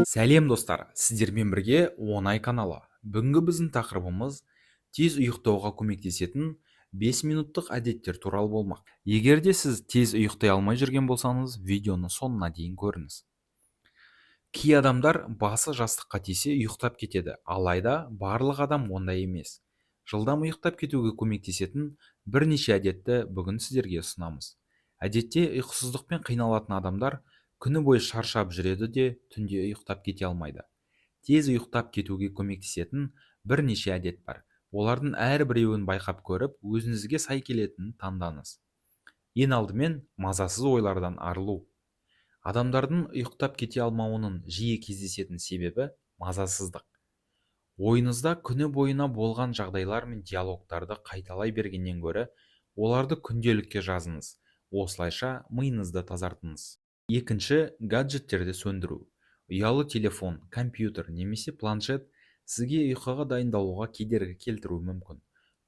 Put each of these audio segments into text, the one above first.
Сәлем достар, сіздермен бірге оңай каналы. Бүгінгі біздің тақырыбымыз тез ұйықтауға көмектесетін 5 минуттық әдеттер туралы болмақ. Егер де сіз тез ұйықтай алмай жүрген болсаңыз, видеоны соңына дейін көріңіз. Кей адамдар басы жастыққа тисе ұйықтап кетеді, алайда барлық адам ондай емес. Жылдам ұйықтап кетуге көмектесетін бірнеше әдетті бүгін сіздерге ұсынамыз. Әдетте ұйқысыздықпен қиналатын адамдар күні бойы шаршап жүреді де түнде ұйықтап кете алмайды. Тез ұйықтап кетуге көмектесетін бірнеше әдет бар. Олардың әрбіреуін байқап көріп, өзіңізге сай келетінін таңдаңыз. Ең алдымен мазасыз ойлардан арылу. Адамдардың ұйықтап кете алмауының жиі кездесетін себебі мазасыздық. Ойыңызда күні бойына болған жағдайлар мен диалогтарды қайталай бергеннен гөрі, оларды күнделікке жазыңыз. Осылайша миыңызды тазартыңыз. Екінші, гаджеттерді сөндіру. Ұялы телефон, компьютер немесе планшет сізге ұйқыға дайындалуға кедергі келтіруі мүмкін.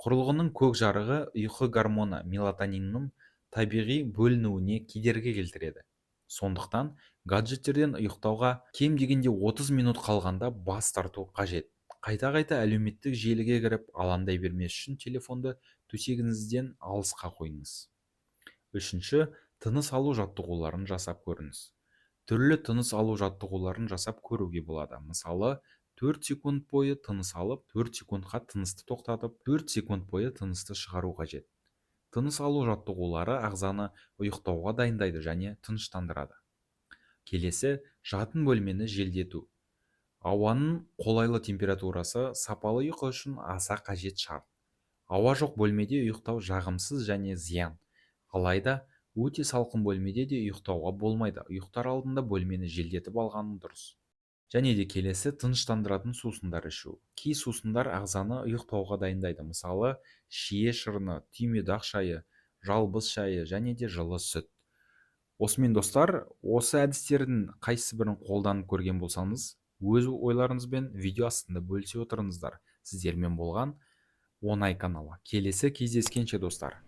Құрылғының көк жарығы ұйқы гормоны мелатониннің табиғи бөлінуіне кедергі келтіреді. Сондықтан гаджеттерден ұйықтауға кем дегенде 30 минут қалғанда бас тарту қажет. Қайта-қайта әлеуметтік желіге кіріп алаңдай бермес үшін телефонды төсегіңізден алысқа қойыңыз. Үшінші, тыныс алу жаттығуларын жасап көріңіз. Түрлі тыныс алу жаттығуларын жасап көруге болады. Мысалы, 4 секунд бойы тыныс алып, 4 секундқа тынысты тоқтатып, 4 секунд бойы тынысты шығару қажет. Тыныс алу жаттығулары ағзаны ұйықтауға дайындайды және тыныштандырады. Келесі, жатын бөлмені желдету. Ауаның қолайлы температурасы сапалы ұйқы үшін аса қажет шарт. Ауа жоқ бөлмеде ұйықтау жағымсыз және зиян. Алайда өте салқын бөлмеде де ұйықтауға болмайды. Ұйықтар алдында бөлмені желдетіп алғаны дұрыс. Және де келесі, тыныштандыратын сусындар ішу. Кей сусындар ағзаны ұйықтауға дайындайды. Мысалы, шие шырыны, түймедақ шайы, жалбыз шайы және де жылы сүт. Осымен достар, осы әдістердің қайсыбірін қолданып көрген болсаңыз, өз ойларыңызбен видео астында бөлісе отырыңыздар. Сіздермен болған оңай каналы. Келесі кездескенше достар.